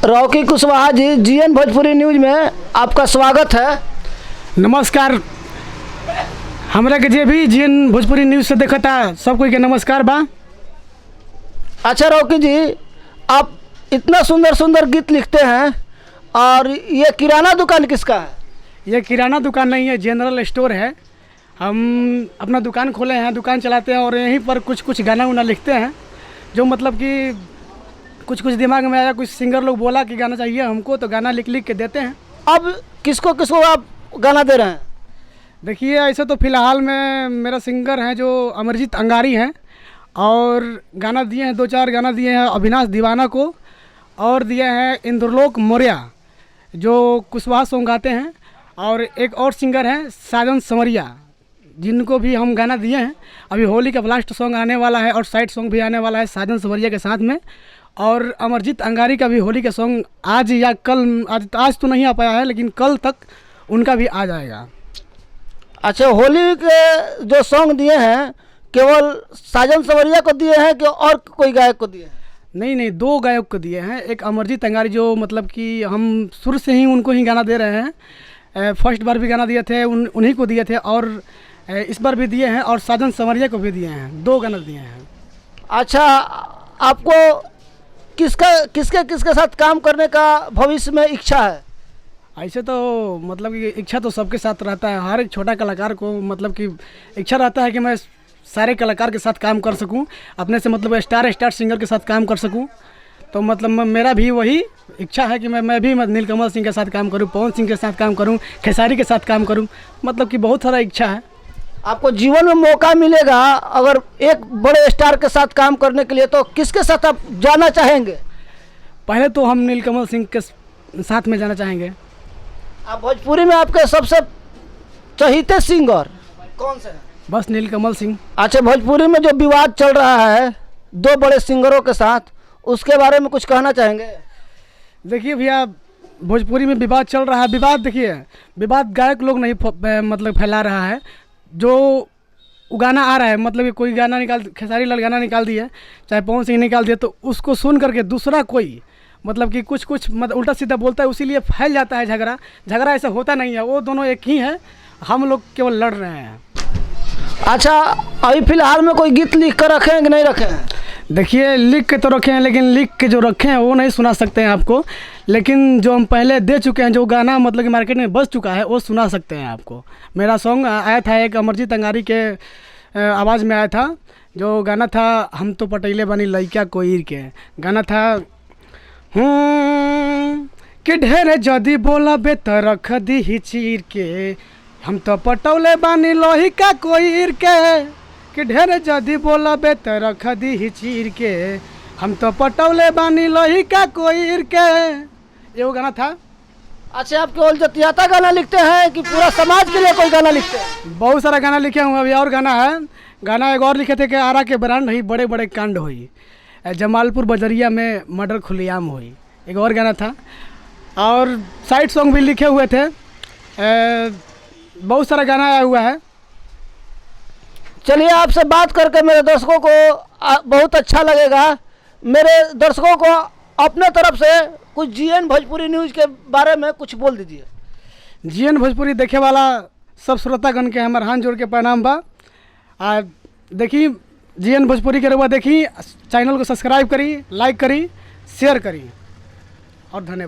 Rocky Kushwaha ji, GN Bhojpuri news में आपका स्वागत है। नमस्कार। हमरा के जे भी जीएन भोजपुरी न्यूज से देखता सब कोई के नमस्कार बा। अच्छा रॉकी जी, आप इतना सुंदर सुंदर गीत लिखते हैं और ये किराना दुकान किसका है? ये किराना दुकान नहीं है, जनरल स्टोर है। हम अपना दुकान खोले हैं, दुकान चलाते हैं और यहीं पर कुछ कुछ गाना उना लिखते हैं जो मतलब कि कुछ कुछ दिमाग में आया, कुछ सिंगर लोग बोला कि गाना चाहिए हमको, तो गाना लिख लिख के देते हैं। अब किसको किसको आप गाना दे रहे हैं? देखिए, ऐसे तो फ़िलहाल में मेरा सिंगर हैं जो अमरजीत अंगारी हैं, और गाना दिए हैं, 2-4 गाना दिए हैं अविनाश दीवाना को, और दिए हैं इंद्रलोक मौर्य जो कुशवाहा सॉन्ग गाते हैं, और एक और सिंगर हैं साजन संवरिया जिनको भी हम गाना दिए हैं। अभी होली का लास्ट सॉन्ग आने वाला है और साइड सॉन्ग भी आने वाला है साजन संवरिया के साथ में, और अमरजीत अंगारी का भी होली का सॉन्ग आज या कल, आज तो नहीं आ पाया है लेकिन कल तक उनका भी आ जाएगा। अच्छा, होली के जो सॉन्ग दिए हैं केवल साजन संवरिया को दिए हैं कि और कोई गायक को दिए हैं? नहीं, 2 गायक को दिए हैं। एक अमरजीत अंगारी जो मतलब कि हम शुरू से ही उनको ही गाना दे रहे हैं। फर्स्ट बार भी गाना दिए थे उन्हीं को दिए थे, और इस बार भी दिए हैं, और साजन संवरिया को भी दिए हैं। 2 गाना दिए हैं। अच्छा, आपको किसके साथ काम करने का भविष्य में इच्छा है? ऐसे तो मतलब कि इच्छा तो सबके साथ रहता है, हर एक छोटा कलाकार को मतलब कि इच्छा रहता है कि मैं सारे कलाकार के साथ काम कर सकूं, अपने से मतलब स्टार सिंगर के साथ काम कर सकूं। तो मतलब मेरा भी वही इच्छा है कि मैं भी नीलकमल सिंह के साथ काम करूं, पवन सिंह के साथ काम करूं, खेसारी के साथ काम करूं, मतलब कि बहुत सारा इच्छा है। आपको जीवन में मौका मिलेगा अगर एक बड़े स्टार के साथ काम करने के लिए, तो किसके साथ आप जाना चाहेंगे? पहले तो हम नीलकमल सिंह के साथ में जाना चाहेंगे। आप भोजपुरी में आपके सबसे चहीते सिंगर कौन से हैं? बस नीलकमल सिंह। अच्छा, भोजपुरी में जो विवाद चल रहा है 2 बड़े सिंगरों के साथ, उसके बारे में कुछ कहना चाहेंगे? देखिए भैया, भोजपुरी में विवाद चल रहा है। विवाद देखिए, विवाद गायक लोग नहीं मतलब फैला रहा है। जो गाना आ रहा है, मतलब कि कोई गाना खेसारी लाल गाना निकाल दिए, चाहे पवन सिंह निकाल दिए, तो उसको सुन करके दूसरा कोई मतलब कि कुछ मतलब उल्टा सीधा बोलता है, उसीलिए फैल जाता है झगड़ा। ऐसा होता नहीं है, वो दोनों एक ही है, हम लोग केवल लड़ रहे हैं। अच्छा, अभी फिलहाल में कोई गीत लिख कर रखे हैं कि नहीं रखे हैं? देखिए, लिख के तो रखे हैं, लेकिन लिख के जो रखे हैं वो नहीं सुना सकते हैं आपको, लेकिन जो हम पहले दे चुके हैं, जो गाना मतलब कि मार्केट में बज चुका है, वो सुना सकते हैं आपको। मेरा सॉन्ग आया था एक अमरजीत अंगारी के आवाज़ में आया था, जो गाना था हम तो पटेले बनी लइका कोईर के। गाना था कि ढेरे जदी बोला बेतर रख दी ही चीर के, हम तो पटौले बानी लइका कोईर के, कि ढेरे जदी बोला बेतर रख दी ही चीर के, हम तो पटौले बानी लइका कोईर के। ये वो गाना था। अच्छा, आप केवल जतियाता गाना लिखते हैं कि पूरा समाज के लिए कोई गाना लिखते हैं? बहुत सारा गाना लिखे हुए। अभी और गाना है। गाना एक और लिखे थे कि आरा के ब्रांड ही बड़े बड़े कांड हुई, जमालपुर बजरिया में मर्डर खुलेआम हुई, एक और गाना था। और साइड सॉन्ग भी लिखे हुए थे। बहुत सारा गाना आया हुआ है। चलिए, आपसे बात करके मेरे दर्शकों को बहुत अच्छा लगेगा। मेरे दर्शकों को अपने तरफ से कुछ जीएन भोजपुरी न्यूज के बारे में कुछ बोल दीजिए। जीएन भोजपुरी देखे वाला सब श्रोतागण के हमारे हाथ जोड़ के प्रणाम बा। देखी जीएन भोजपुरी के रउआ देखी, चैनल को सब्सक्राइब करी, लाइक करी, शेयर करी, और धन्यवाद।